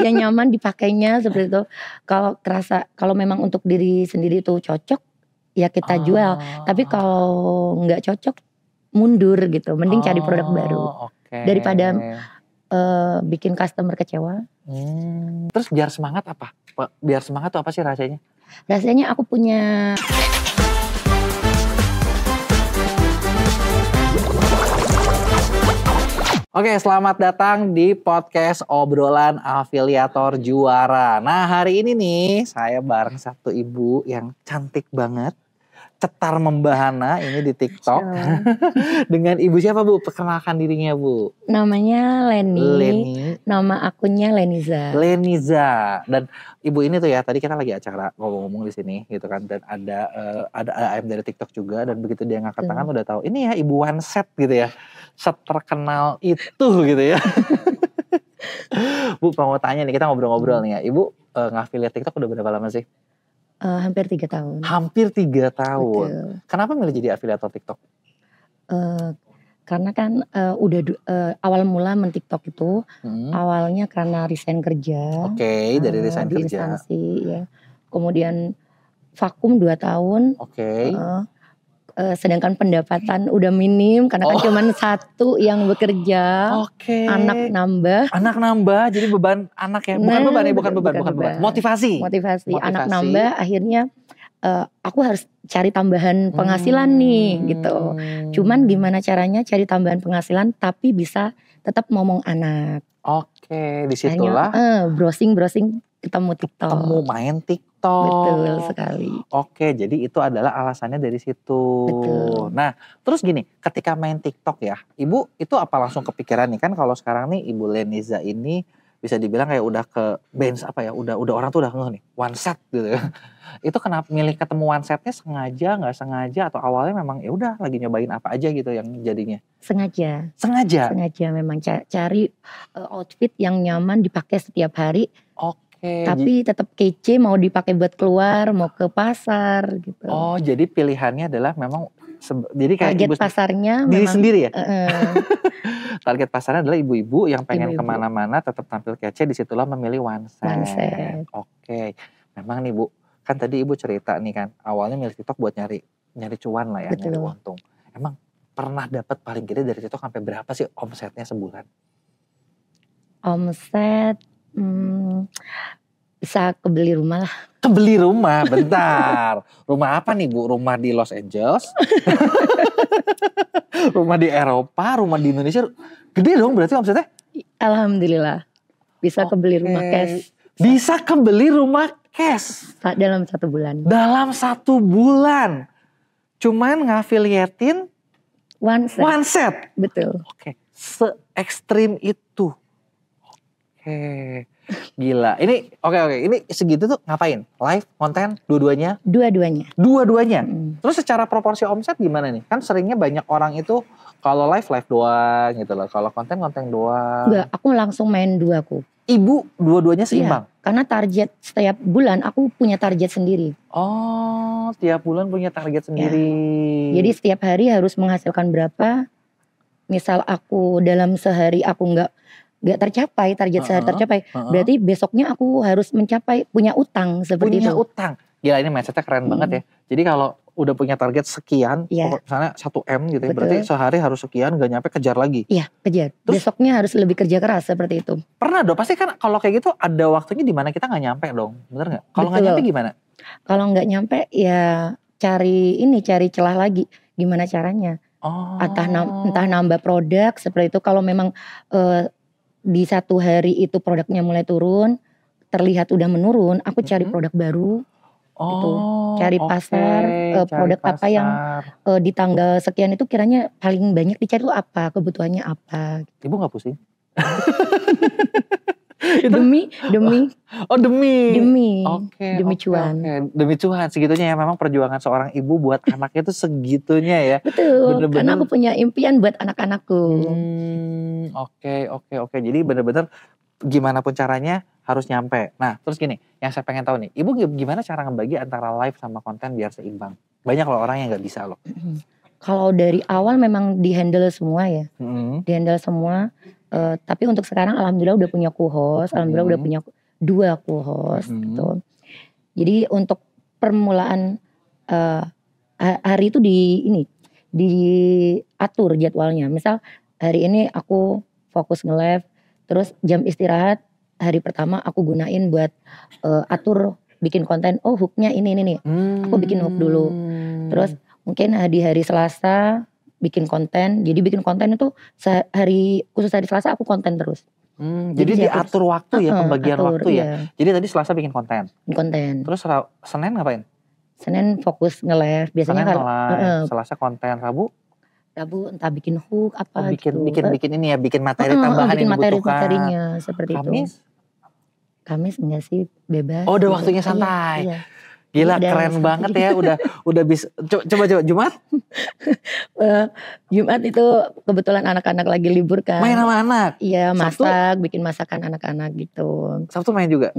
Yang nyaman dipakainya seperti itu. Kalau memang untuk diri sendiri itu cocok, ya kita jual. Tapi Oh. kalau nggak cocok, mundur gitu. Mending cari produk baru. Oke. Daripada bikin customer kecewa. Terus biar semangat apa? Biar semangat tuh apa sih rasanya? Rasanya aku punya... Oke, selamat datang di podcast Obrolan Afiliator Juara. Nah, hari ini nih saya bareng satu ibu yang cantik banget, cetar membahana ini di TikTok. Dengan ibu siapa, Bu? Perkenalkan dirinya, Bu. Namanya Leni. Leni. Nama akunnya Leniza. Leniza. Dan ibu ini tuh ya, tadi kita lagi acara ngomong-ngomong di sini gitu kan, dan ada AM dari TikTok juga, dan begitu dia ngangkat tangan udah tahu ini ya ibu One Set gitu ya. Seterkenal itu gitu ya. Bu, mau tanya nih, kita ngobrol-ngobrol nih ya. Ibu ngafiliat TikTok udah berapa lama sih? Hampir 3 tahun. Hampir 3 tahun. Betul. Kenapa milih jadi afiliator TikTok? Karena kan awal mula men-TikTok itu awalnya karena resign kerja. Oke, dari resign di kerja. Instansi ya. Kemudian vakum 2 tahun. Oke. Sedangkan pendapatan udah minim karena kan cuma satu yang bekerja. Oke. Anak nambah. Jadi beban anak ya. Bukan beban. Motivasi. Anak nambah, akhirnya aku harus cari tambahan penghasilan nih gitu. Cuman gimana caranya cari tambahan penghasilan tapi bisa tetap ngomong anak. Oke, disitulah browsing ketemu TikTok. Ketemu main TikTok. Betul sekali. Oke, jadi itu adalah alasannya dari situ. Betul. Nah, terus gini, ketika main TikTok ya, Ibu itu apa langsung kepikiran nih, kan kalau sekarang nih Ibu Leniza ini bisa dibilang kayak udah ke bench apa ya, udah orang tuh udah ngeh nih, One Set gitu ya. Itu kenapa milih ketemu One Setnya, sengaja nggak sengaja atau awalnya memang ya udah lagi nyobain apa aja gitu yang jadinya? Sengaja memang cari outfit yang nyaman dipakai setiap hari. Oke. Tapi tetap kece, mau dipakai buat keluar, mau ke pasar gitu. Oh, jadi pilihannya adalah memang jadi kayak target pasarnya diri memang sendiri ya? Target pasarnya adalah ibu-ibu yang pengen kemana-mana tetap tampil kece, disitulah memilih One Set. Oke, memang nih Bu, kan tadi Ibu cerita nih kan, awalnya milih TikTok buat nyari cuan lah ya, nyari untung. Emang pernah dapat paling gede dari TikTok sampai berapa sih omsetnya sebulan? Omset bisa kebeli rumah lah. Kebeli rumah, bentar. Rumah apa nih Bu? Rumah di Los Angeles? Rumah di Eropa? Rumah di Indonesia? Gede dong berarti omsetnya? Alhamdulillah. Bisa kebeli rumah cash. Bisa kebeli rumah cash? Dalam 1 bulan. Dalam 1 bulan? Cuman ngafiliatin One Set? Betul. Oke, se-ekstrim itu. Oke, gila. Ini oke. Ini segitu tuh ngapain? Live, konten, dua-duanya? Dua-duanya. Terus secara proporsi omset gimana nih? Kan seringnya banyak orang itu kalau live doang gitu loh. Kalau konten doang. Enggak, aku langsung main 2 aku. Ibu dua-duanya seimbang? Iya, karena target setiap bulan aku punya target sendiri. Oh, tiap bulan punya target sendiri. Ya. Jadi setiap hari harus menghasilkan berapa. Misal aku dalam sehari aku nggak tercapai, target sehari tercapai, berarti besoknya aku harus punya utang seperti itu. Punya utang. Gila, ini mindsetnya keren banget ya. Jadi kalau udah punya target sekian, misalnya 1M gitu ya, berarti sehari harus sekian, gak nyampe kejar lagi. Iya, kejar. Terus, besoknya harus lebih kerja keras seperti itu. Pernah dong, pasti kan kalau kayak gitu ada waktunya di mana kita gak nyampe dong, bener gak? Kalau gak nyampe gimana? Kalau gak nyampe ya cari celah lagi, gimana caranya. Entah nambah produk seperti itu, kalau memang di 1 hari itu produknya mulai turun, terlihat udah menurun, aku cari produk baru. Cari pasar, produk apa yang di tanggal sekian itu kiranya paling banyak dicari itu apa, kebutuhannya apa. Ibu gak pusing? demi cuan. Demi cuan, segitunya ya memang perjuangan seorang ibu buat anaknya itu segitunya ya. Betul, bener-bener. Karena aku punya impian buat anak-anakku. Oke. Jadi bener-bener gimana pun caranya harus nyampe. Nah, terus gini, yang saya pengen tahu nih, Ibu gimana cara ngebagi antara live sama konten biar seimbang? Banyak loh orang yang gak bisa loh. Kalau dari awal memang di-handle semua ya. Di-handle semua. Tapi untuk sekarang alhamdulillah udah punya co-host, alhamdulillah udah punya 2 co-host gitu. Jadi untuk permulaan hari itu diatur jadwalnya. Misal hari ini aku fokus nge-live, terus jam istirahat hari pertama aku gunain buat atur bikin konten. Oh hooknya ini nih, aku bikin hook dulu. Terus mungkin di hari Selasa bikin konten. Jadi bikin konten itu khusus hari Selasa aku konten terus. Jadi diatur waktu ya, pembagian waktu ya. Iya. Jadi tadi Selasa bikin konten. Terus Senin ngapain? Senin fokus nge-live. Biasanya Senin nge-live, Selasa konten, Rabu entah bikin hook apa bikin ini ya, bikin materi bikin tambahan yang dibutuhkan. materinya seperti itu. Kamis enggak sih, bebas. Oh udah waktunya santai. Iya. Gila keren banget ya, udah bisa. Coba Jumat? Jumat itu kebetulan anak-anak lagi libur kan. Main sama anak? Iya, bikin masakan anak-anak gitu. Sabtu main juga?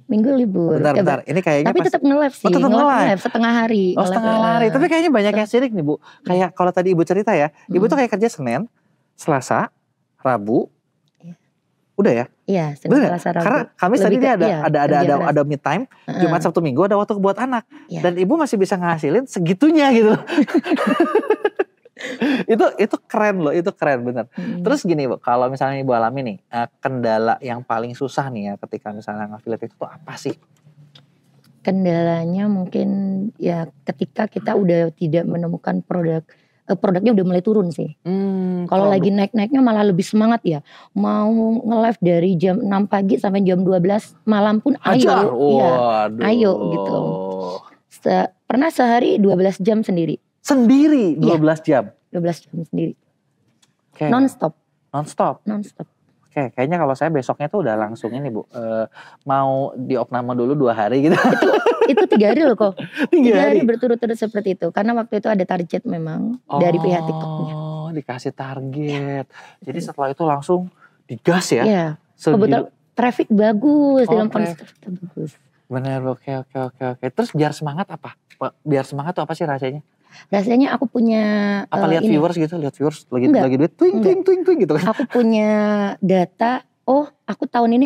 Minggu libur. Bentar, ini kayaknya tapi tetap nge-live sih. Tetap nge-live setengah hari. Oh setengah hari, tapi kayaknya banyak yang sirik nih Bu. Kayak kalau tadi Ibu cerita ya, Ibu tuh kayak kerja Senin, Selasa, Rabu. Udah ya? Iya, Senin, Selasa, Rabu. Karena Kamis tadi dia ada me time, Jumat, Sabtu, Minggu ada waktu buat anak. Dan Ibu masih bisa ngasilin segitunya gitu. itu keren loh, itu keren bener. Terus gini Bu, kalau misalnya Ibu alami nih, kendala yang paling susah nih ya ketika misalnya affiliate itu tuh apa sih? Kendalanya mungkin ya ketika kita udah tidak menemukan produknya udah mulai turun sih. Kalau lagi naik-naiknya malah lebih semangat ya. Mau nge-live dari jam 6 pagi sampai jam 12 malam pun ayo. Ayo gitu. Pernah sehari 12 jam sendiri. 12 jam? 12 jam sendiri. Okay. Non-stop. Oke, kayaknya kalau saya besoknya tuh udah langsung ini Bu, mau diopname dulu 2 hari gitu. Itu 3 hari loh kok. 3 hari berturut-turut seperti itu. Karena waktu itu ada target memang dari pihak TikToknya. Oh, dikasih target. Jadi setelah itu langsung digas ya? Iya. Kebetulan traffic bagus, dalam kondisi bagus. Bener, oke. Terus biar semangat apa? Biar semangat tuh apa sih rasanya? Rasanya aku punya lihat viewers gitu, lagi duit twing gitu kan. Aku punya data, aku tahun ini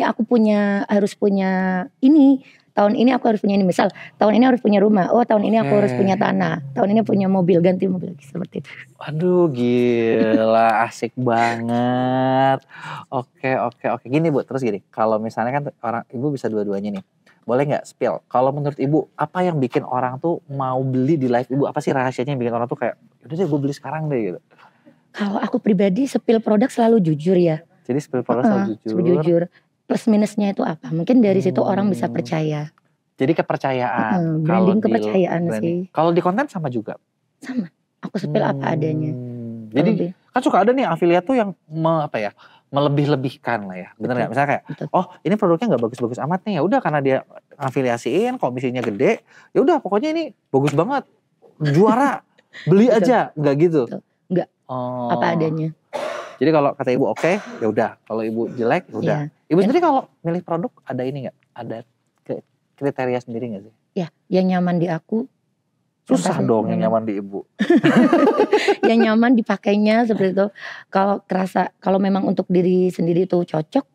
harus punya ini. Tahun ini aku harus punya ini, misal tahun ini harus punya rumah, tahun ini aku harus punya tanah, tahun ini punya mobil, ganti mobil seperti itu. Aduh gila, asik banget. Oke. Gini Bu, terus gini, kalau misalnya kan Ibu bisa dua-duanya nih. Boleh gak spill, kalau menurut Ibu apa yang bikin orang tuh mau beli di live Ibu? Apa sih rahasianya yang bikin orang tuh kayak udah deh gue beli sekarang deh gitu? Kalau aku pribadi spill produk selalu jujur ya. Jadi spill produk selalu jujur. Plus minusnya itu apa? Mungkin dari situ orang bisa percaya. Jadi kepercayaan. Branding kepercayaan sih. Kalau di konten sama juga? Sama, aku spill apa adanya. Jadi kan suka ada nih affiliate tuh yang melebih-lebihkan lah ya, bener nggak? Misalnya kayak, ini produknya nggak bagus-bagus amat nih, ya udah karena dia afiliasiin, komisinya gede, ya udah pokoknya ini bagus banget, juara, beli aja, nggak gitu? Nggak, apa adanya. Jadi kalau kata Ibu oke, ya udah. Kalau Ibu jelek, ya udah. Ibu sendiri kalau milih produk ada ini nggak? Ada kriteria sendiri nggak sih? Ya, yang nyaman di aku. Susah dong yang nyaman di Ibu. Yang nyaman dipakainya seperti itu. Kalau memang untuk diri sendiri itu cocok,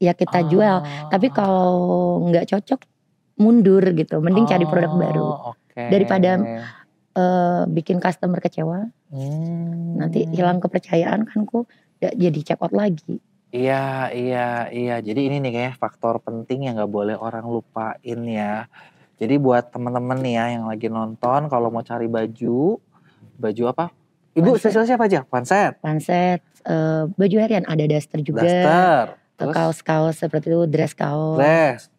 ya kita jual. Tapi kalau nggak cocok, mundur gitu. Mending cari produk baru. Daripada bikin customer kecewa. Nanti hilang kepercayaan kan kok jadi check out lagi. Iya. Jadi ini nih kayak faktor penting yang nggak boleh orang lupain ya. Jadi buat teman-teman nih ya yang lagi nonton, kalau mau cari baju apa? Ibu spesialisnya apa aja? Panset, baju harian, ada daster juga. Kaos-kaos seperti itu, dress kaos.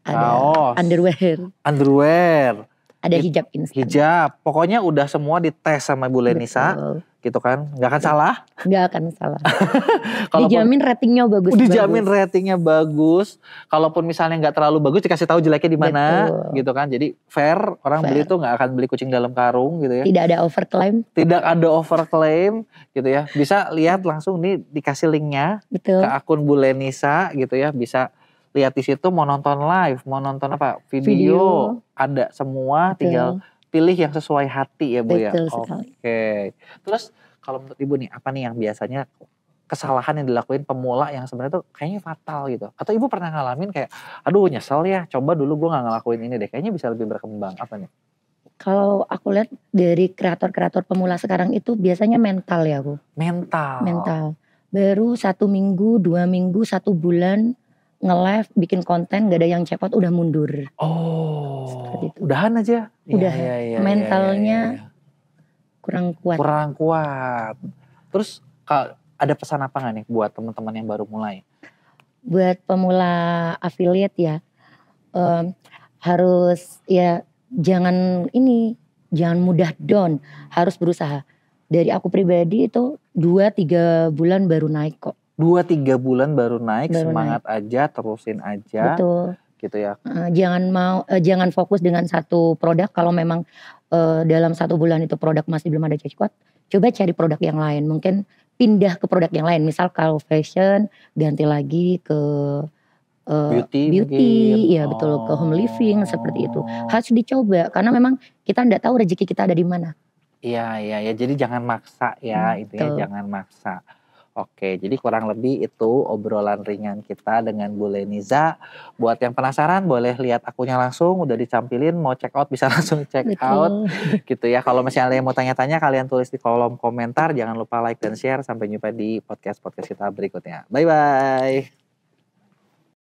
Ada underwear. Ada hijab instan. Pokoknya udah semua dites sama Bu Lenisa. Gitu kan, nggak akan salah? Nggak akan salah. Dijamin ratingnya bagus. Dijamin ratingnya bagus. Kalaupun misalnya nggak terlalu bagus, dikasih tahu jeleknya di mana, gitu kan. Jadi fair, orang beli tuh nggak akan beli kucing dalam karung, gitu ya. Tidak ada overclaim, gitu ya. Bisa lihat langsung nih dikasih linknya ke akun Bu Lenisa, gitu ya. Bisa lihat di situ mau nonton live, mau nonton apa video. Ada semua, tinggal pilih yang sesuai hati ya Bu ya. Oke. Terus kalau menurut Ibu nih, apa nih yang biasanya kesalahan yang dilakuin pemula yang sebenarnya tuh kayaknya fatal gitu? Atau ibu pernah ngalamin kayak, aduh nyesel ya, coba dulu gue nggak ngelakuin ini deh, kayaknya bisa lebih berkembang, apa nih? Kalau aku lihat dari kreator-kreator pemula sekarang itu biasanya mental ya Bu. Mental. Mental. Baru 1 minggu, 2 minggu, 1 bulan nge-live, bikin konten gak ada yang check out udah mundur. Seperti Oh, itu. udahan aja? Udahan. Mentalnya kurang kuat. Kurang kuat. Terus ada pesan apa gak nih buat teman-teman yang baru mulai? Buat pemula affiliate ya, harus ya jangan mudah down, harus berusaha. Dari aku pribadi itu 2-3 bulan baru naik kok. 2-3 bulan baru naik, semangat aja, terusin aja. Betul. Gitu ya. Jangan fokus dengan satu produk, kalau memang dalam 1 bulan itu produk masih belum ada check out, coba cari produk yang lain, mungkin pindah ke produk yang lain. Misal kalau fashion, ganti lagi ke beauty, ya betul, ke home living seperti itu. Harus dicoba karena memang kita nggak tahu rezeki kita ada di mana. Iya, jadi jangan maksa ya, intinya jangan maksa. Oke, jadi kurang lebih itu obrolan ringan kita dengan Bu Leniza. Buat yang penasaran boleh lihat akunnya langsung, udah dicampilin, mau check out bisa langsung check out. Gitu ya, kalau misalnya ada yang mau tanya-tanya kalian tulis di kolom komentar, jangan lupa like dan share. Sampai jumpa di podcast-podcast kita berikutnya. Bye-bye.